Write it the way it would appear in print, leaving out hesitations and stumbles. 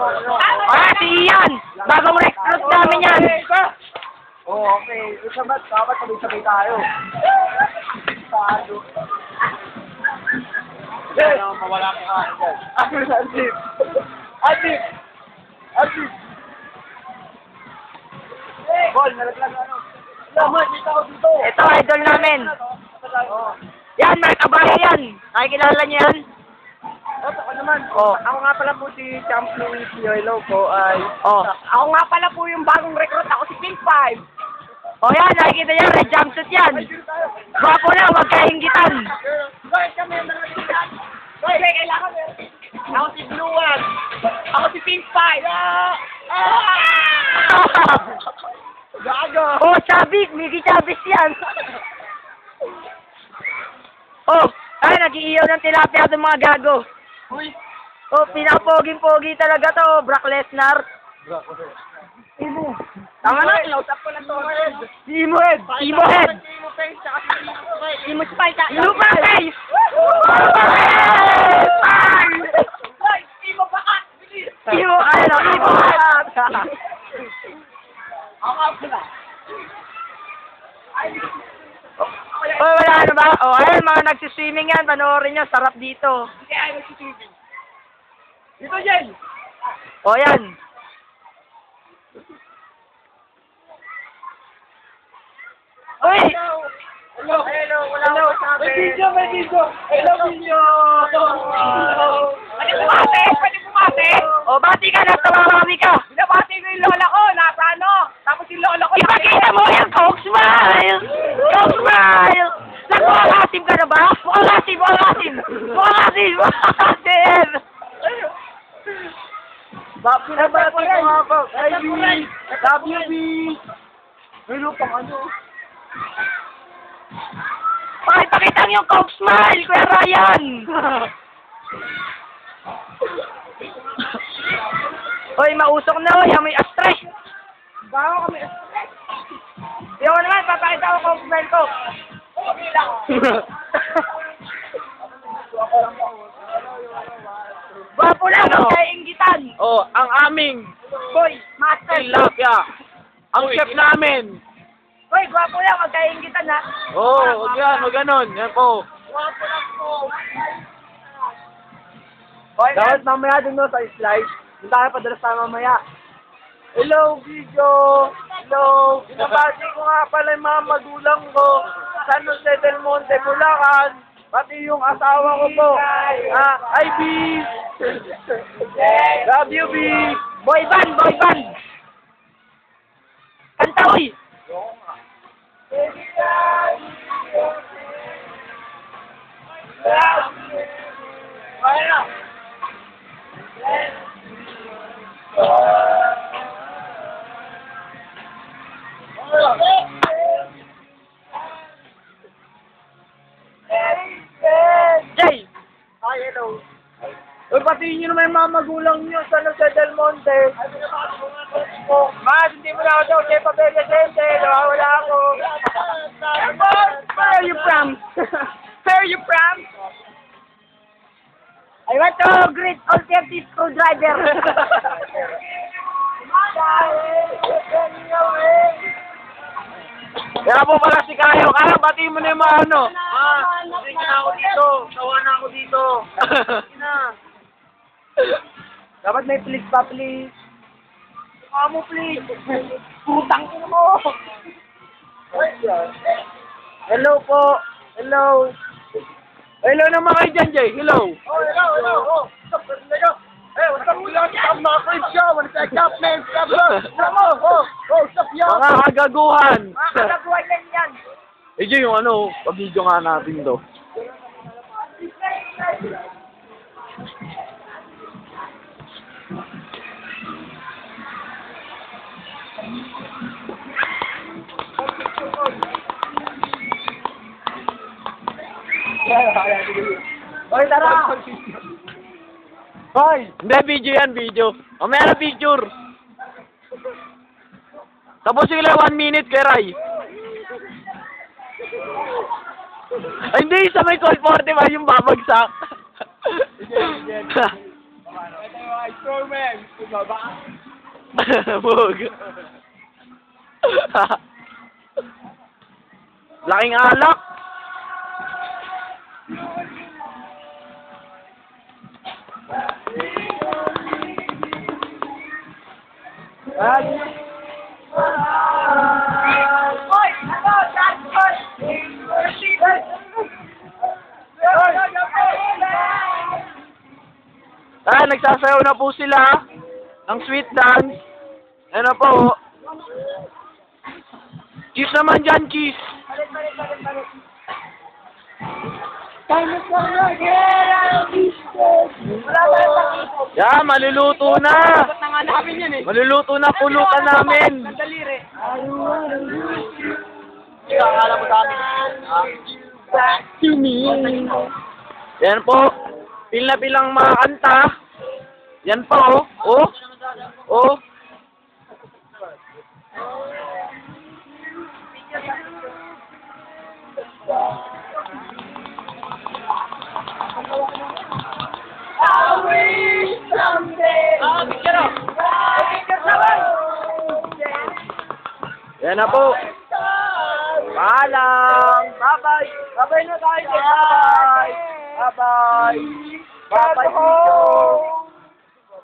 Ah, si Ian! Bagong recruit namin yan! Oh, okay. Isa ba? Dapat sabay-sabay tayo. Paano? Kaya mawala ko ka. Adip! Adip! Adip! Bol, nalaglag ano? Laman, dito ako dito! Ito, idol namin! Yan, Mark Abaya yan! Nakikilala niyo yan? Ako naman. Oh. Ako nga pala po si Champ Louis. Hello po ay... Oh. Ako nga pala po yung bagong recruit. Ako si Pink 5. Oh yan, nakikita niyo, red jumpsuit yan! Gwapo na, huwag kainggitan! Bakit kami yung nalagyan? Bakit kailangan mo? Ako si Blue 1. Ako si Pink 5. Gago! Oh, Chabik! Miki Chabis yan! Oh, ay, nag-iiyaw ng tilapia itong mga gago. Uy! Oh, pinapoging-pogi talaga to, Brock Lesnar. Tama na, kinausap ko na to. Imo Head! Imo Head! Imo Spike. Super Face! Imo Bakat! Imo, ay, no, Imo Head! Ako pala. Oh, wala na ba? Oh, ayun, mga nagsiswimming yan, panoorin nyo, sarap dito. Hindi ay nagsisibig. Dito, Jen! Oh, yan. Uy! Hello! Hello! Wala ko sabi. May video! May video! Hello, video! Hello! Pwede bumate! Pwede bumate! Oh, bati ka na, tumamami ka. Binabati ko yung lola ko! Nasa ano? Tapos yung lola ko... Ipakita mo yung Coke Smile! Coke Smile! Nagmakasim ka na ba? Mukakasim! Mukakasim! Mukakasim! Mukakasim! Binabati ko nga po! IB! WB! Hello, pang ano? Pakipakita mo yung Coke Smile, Kuya Ryan! Hoy, mausok na, hoy. Amoy astre. Bago kami. Yung naman, papakita ko Coke Smile ko. Okay lang. Gwapo lang, Ano? huwag kayo inggitan. Oh, ang aming Boy, master. tilapia. Ang chef namin. Hoy, gwapo lang, huwag kayo inggitan, ha? Oh, wag yan, wag ganon. Yan po. Wapo lang po. Hoy, Dapat mamaya din no sa slide. Hindi tayo padalas tayo mamaya. Hello, video! Hello! Binabati ko nga pala yung mga magulang ko sa San Jose del Monte, Bulacan. Pati yung asawa ko po. IB! WB! boy band, boy band. Kanta, hoy. Ayun! Jay. Hi, hello. Uy, patiin nyo naman yung mga magulang nyo sa San Jose del Monte. Mas, hindi mo na ako daw. Kaya pabella gente. Nawawala ako. Where are you from? Where are you from? I want to greet all safety screwdriver. Kaya po pala si Kayo. Kaya bati mo na yung mga ano. Hindi na ako dito. Sawa na ako dito. Dapat may please pa, please. Mo, please. Putang ina mo. Hello po. Hello. Hello naman kayo dyan, Jay. Hello. Oh, hello, hello. Oh, what's up, nigga? Hey, what's up, yo? I'm not a show. What's that up, man? What's up, what's up, yo? Mga kagaguhan. Nakakaguhay lang yan. Eh, Jay, yung ano, pag-video nga natin to. Hoy, tara! Hoy! Hindi, video yan, video. Mamaya na picture. Tapos sila 1 minute kay Ray. Ay, hindi, sa may call 40 ba yung babagsak? Strongman. Baba. Bug. Laking alak. Nagsasayaw na po sila ng sweet dance. Ano po? Cheese naman dyan, cheese. Yeah, maluluto na. Maluluto na pulutan namin. Akala mo sa amin. Back to me. Yan po. Pil na pilang mga kanta. Yan po, oh. Oh. Yan na po. Paalam. Bye-bye. Bye-bye na tayo. Bye-bye. Bye-bye. Bye-bye.